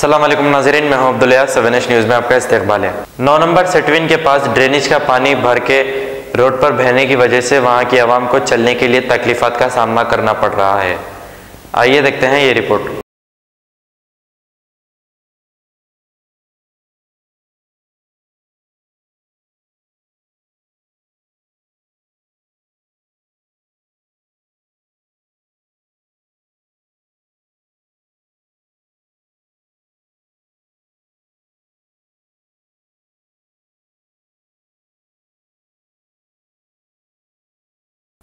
अस्सलाम वालेकुम नाज़रीन, मैं हूं अब्दुल्ला। 7H न्यूज़ में आपका इस्तकबाल है। 9 नंबर सेटविन के पास ड्रेनेज का पानी भर के रोड पर बहने की वजह से वहां की आवाम को चलने के लिए तकलीफ़ात का सामना करना पड़ रहा है। आइए देखते हैं ये रिपोर्ट।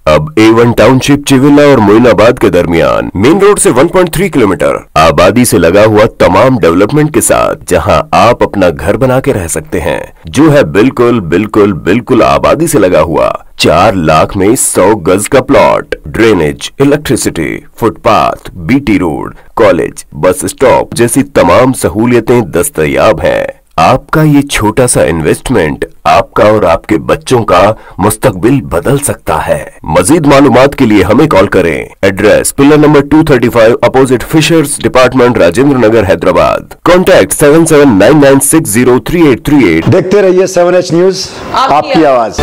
अब A1 टाउनशिप चिविला और मोइनाबाद के दरमियान मेन रोड से 1.3 किलोमीटर आबादी से लगा हुआ तमाम डेवलपमेंट के साथ जहां आप अपना घर बना के रह सकते हैं, जो है बिल्कुल बिल्कुल बिल्कुल आबादी से लगा हुआ। 4 लाख में 100 गज का plot, drainage, electricity, footpath, BT road, college, bus stop जैसी तमाम सहूलियतें दस्तयाब हैं। आपका ये छोटा सा इन्वेस्टमेंट आपका और आपके बच्चों का मुस्तकबिल बदल सकता है। मजीद मालूमात के लिए हमें कॉल करें। Address pillar number 235 opposite fishers department, Rajendra Nagar, Hyderabad. Contact 7799603838। देखते रहिए 7H न्यूज, आपकी आवाज।